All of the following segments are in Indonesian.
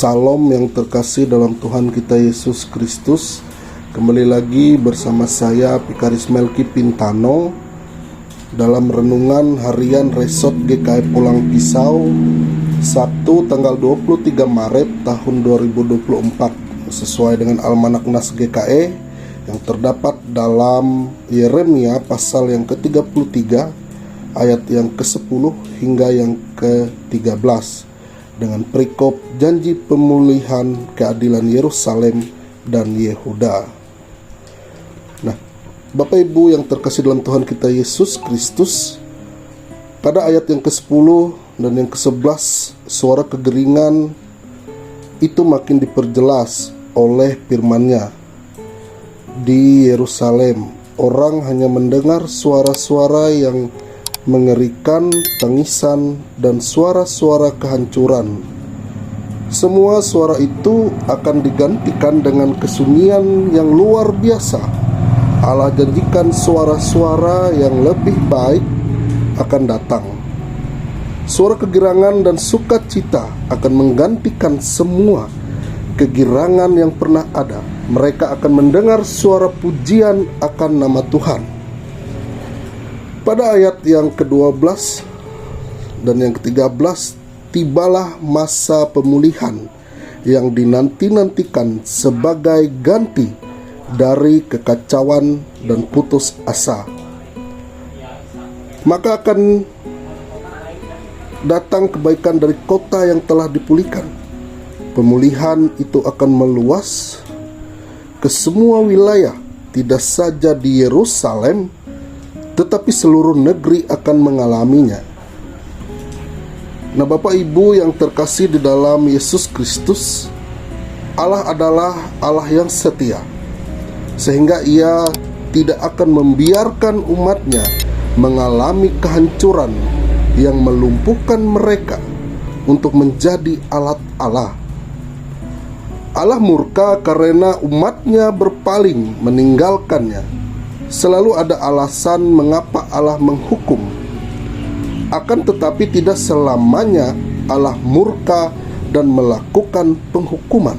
Salam yang terkasih dalam Tuhan kita Yesus Kristus. Kembali lagi bersama saya Pikaris Melki Pintano dalam renungan harian Resort GKI Pulang Pisau, Sabtu tanggal 23 Maret tahun 2024, sesuai dengan Almanak Nas GKI yang terdapat dalam Yeremia pasal yang ke-33 ayat yang ke-10 hingga yang ke-13 dengan perikop janji pemulihan keadilan Yerusalem dan Yehuda. Nah, Bapak Ibu yang terkasih dalam Tuhan kita Yesus Kristus, pada ayat yang ke-10 dan yang ke-11, suara kegeringan itu makin diperjelas oleh firman-Nya. Di Yerusalem, orang hanya mendengar suara-suara yang mengerikan, tangisan, dan suara-suara kehancuran. Semua suara itu akan digantikan dengan kesunyian yang luar biasa. Allah janjikan suara-suara yang lebih baik akan datang. Suara kegirangan dan sukacita akan menggantikan semua kegirangan yang pernah ada. Mereka akan mendengar suara pujian akan nama Tuhan. Pada ayat yang ke-12 dan yang ke-13, tibalah masa pemulihan yang dinanti-nantikan sebagai ganti dari kekacauan dan putus asa. Maka akan datang kebaikan dari kota yang telah dipulihkan. Pemulihan itu akan meluas ke semua wilayah, tidak saja di Yerusalem, tetapi seluruh negeri akan mengalaminya. Nah, Bapak Ibu yang terkasih di dalam Yesus Kristus, Allah adalah Allah yang setia, sehingga Ia tidak akan membiarkan umat-Nya mengalami kehancuran yang melumpuhkan mereka untuk menjadi alat Allah. Allah murka karena umat-Nya berpaling meninggalkannya. Selalu ada alasan mengapa Allah menghukum. Akan tetapi tidak selamanya Allah murka dan melakukan penghukuman.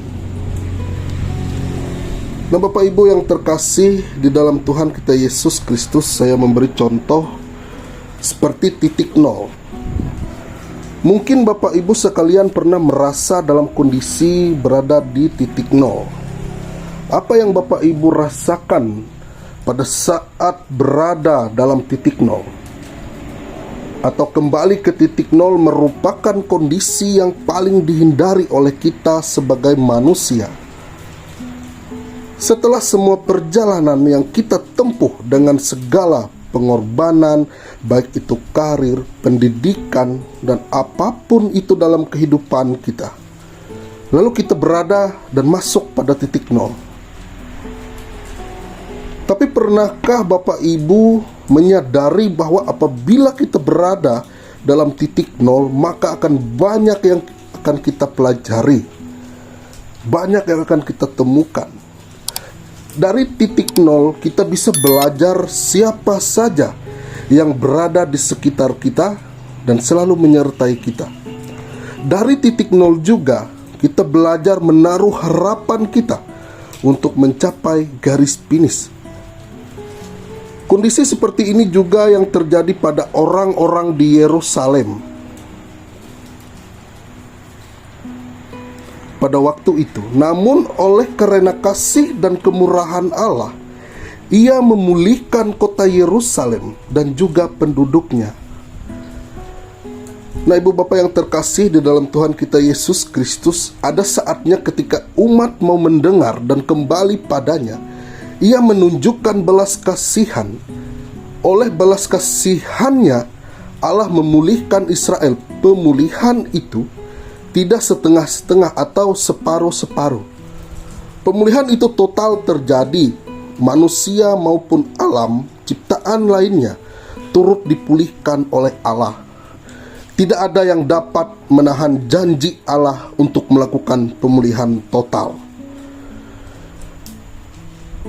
Nah, Bapak Ibu yang terkasih di dalam Tuhan kita Yesus Kristus, saya memberi contoh seperti titik nol. Mungkin Bapak Ibu sekalian pernah merasa dalam kondisi berada di titik nol. Apa yang Bapak Ibu rasakan pada saat berada dalam titik nol? Atau kembali ke titik nol merupakan kondisi yang paling dihindari oleh kita sebagai manusia. Setelah semua perjalanan yang kita tempuh dengan segala pengorbanan, baik itu karir, pendidikan, dan apapun itu dalam kehidupan kita, lalu kita berada dan masuk pada titik nol. Tapi pernahkah Bapak Ibu menyadari bahwa apabila kita berada dalam titik nol, maka akan banyak yang akan kita pelajari, banyak yang akan kita temukan. Dari titik nol kita bisa belajar siapa saja yang berada di sekitar kita dan selalu menyertai kita. Dari titik nol juga kita belajar menaruh harapan kita untuk mencapai garis finish. Kondisi seperti ini juga yang terjadi pada orang-orang di Yerusalem pada waktu itu. Namun oleh karena kasih dan kemurahan Allah, Ia memulihkan kota Yerusalem dan juga penduduknya. Nah, Ibu Bapak yang terkasih di dalam Tuhan kita Yesus Kristus, ada saatnya ketika umat mau mendengar dan kembali padanya, Ia menunjukkan belas kasihan. Oleh belas kasihannya, Allah memulihkan Israel. Pemulihan itu tidak setengah-setengah atau separuh-separuh. Pemulihan itu total terjadi. Manusia maupun alam, ciptaan lainnya, turut dipulihkan oleh Allah. Tidak ada yang dapat menahan janji Allah untuk melakukan pemulihan total.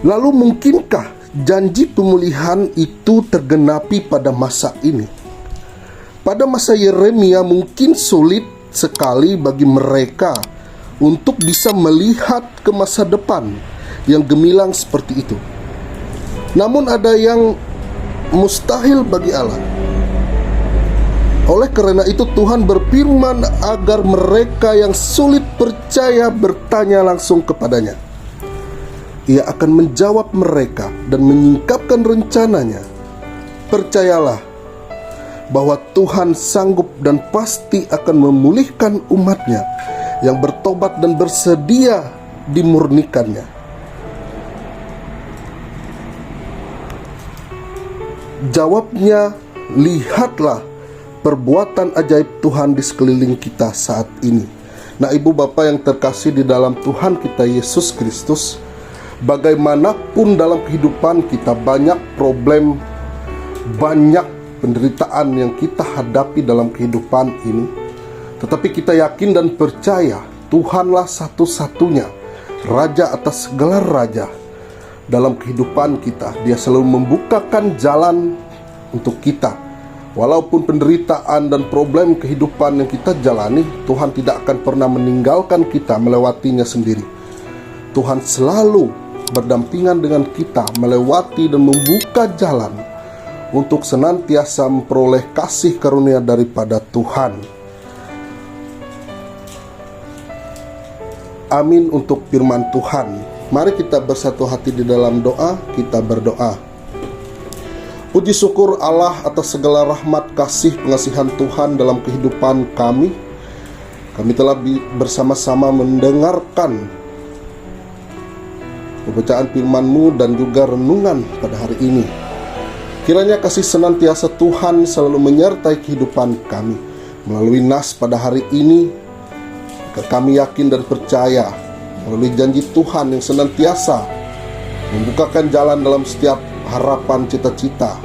Lalu mungkinkah janji pemulihan itu tergenapi pada masa ini? Pada masa Yeremia mungkin sulit sekali bagi mereka untuk bisa melihat ke masa depan yang gemilang seperti itu. Namun ada yang mustahil bagi Allah. Oleh karena itu Tuhan berfirman agar mereka yang sulit percaya bertanya langsung kepadanya. Ia akan menjawab mereka dan menyingkapkan rencananya. Percayalah bahwa Tuhan sanggup dan pasti akan memulihkan umatnya yang bertobat dan bersedia dimurnikannya. Jawabnya, lihatlah perbuatan ajaib Tuhan di sekeliling kita saat ini. Nah, ibu bapak yang terkasih di dalam Tuhan kita Yesus Kristus, bagaimanapun dalam kehidupan kita banyak problem, banyak penderitaan yang kita hadapi dalam kehidupan ini, tetapi kita yakin dan percaya Tuhanlah satu-satunya Raja atas segala raja. Dalam kehidupan kita, Dia selalu membukakan jalan untuk kita. Walaupun penderitaan dan problem kehidupan yang kita jalani, Tuhan tidak akan pernah meninggalkan kita melewatinya sendiri. Tuhan selalu berdampingan dengan kita melewati dan membuka jalan untuk senantiasa memperoleh kasih karunia daripada Tuhan. Amin untuk firman Tuhan. Mari kita bersatu hati di dalam doa, kita berdoa. Puji syukur Allah atas segala rahmat, kasih, pengasihan Tuhan dalam kehidupan kami. Kami telah bersama-sama mendengarkan pembacaan firman-Mu dan juga renungan pada hari ini. Kiranya kasih senantiasa Tuhan selalu menyertai kehidupan kami. Melalui nas pada hari ini, kami yakin dan percaya melalui janji Tuhan yang senantiasa membukakan jalan dalam setiap harapan cita-cita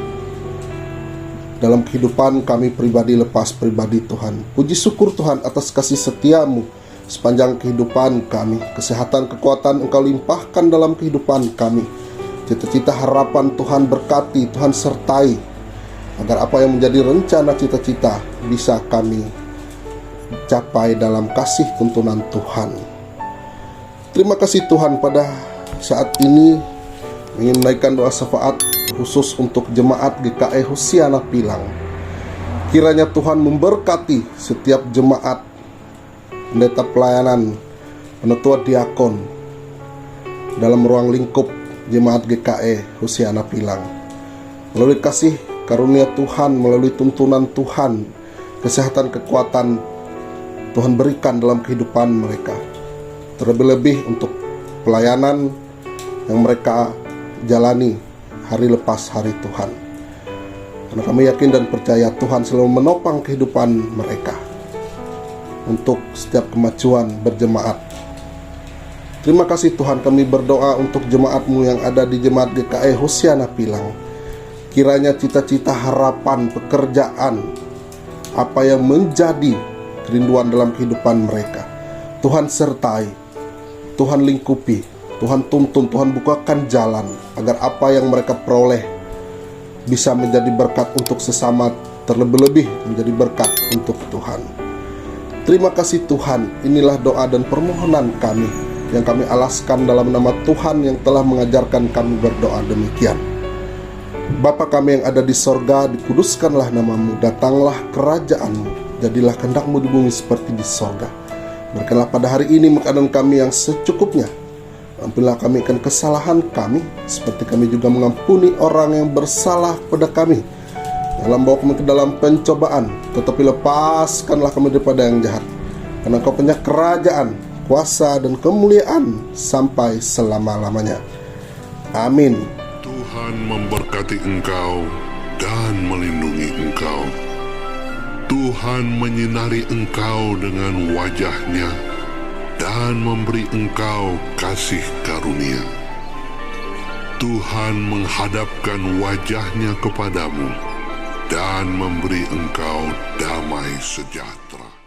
dalam kehidupan kami pribadi lepas pribadi Tuhan. Puji syukur Tuhan atas kasih setia-Mu sepanjang kehidupan kami. Kesehatan, kekuatan Engkau limpahkan dalam kehidupan kami. Cita-cita harapan Tuhan berkati, Tuhan sertai, agar apa yang menjadi rencana cita-cita bisa kami capai dalam kasih tuntunan Tuhan. Terima kasih Tuhan, pada saat ini ingin menaikkan doa syafaat khusus untuk jemaat GKI Hosiana Pilang. Kiranya Tuhan memberkati setiap jemaat, pendeta pelayanan, penetua diakon dalam ruang lingkup jemaat GKI Hosiana Pilang. Melalui kasih karunia Tuhan, melalui tuntunan Tuhan, kesehatan, kekuatan Tuhan berikan dalam kehidupan mereka. Terlebih-lebih untuk pelayanan yang mereka jalani hari lepas hari Tuhan. Karena kami yakin dan percaya Tuhan selalu menopang kehidupan mereka untuk setiap kemajuan berjemaat. Terima kasih Tuhan, kami berdoa untuk jemaat-Mu yang ada di jemaat GKI Hosiana Pilang. Kiranya cita-cita, harapan, pekerjaan, apa yang menjadi kerinduan dalam kehidupan mereka, Tuhan sertai, Tuhan lingkupi, Tuhan tuntun, Tuhan bukakan jalan, agar apa yang mereka peroleh bisa menjadi berkat untuk sesama, terlebih-lebih menjadi berkat untuk Tuhan. Terima kasih Tuhan, inilah doa dan permohonan kami yang kami alaskan dalam nama Tuhan yang telah mengajarkan kami berdoa demikian. Bapa kami yang ada di sorga, dikuduskanlah nama-Mu, datanglah kerajaan-Mu, jadilah kehendak-Mu di bumi seperti di sorga. Berikanlah pada hari ini makanan kami yang secukupnya. Ampunilah kami akan kesalahan kami, seperti kami juga mengampuni orang yang bersalah pada kami. Janganlah bawa kami ke dalam pencobaan, tetapi lepaskanlah kami daripada yang jahat. Karena Engkau punya kerajaan, kuasa, dan kemuliaan sampai selama-lamanya. Amin. Tuhan memberkati engkau dan melindungi engkau. Tuhan menyinari engkau dengan wajah-Nya dan memberi engkau kasih karunia. Tuhan menghadapkan wajah-Nya kepadamu dan memberi engkau damai sejahtera.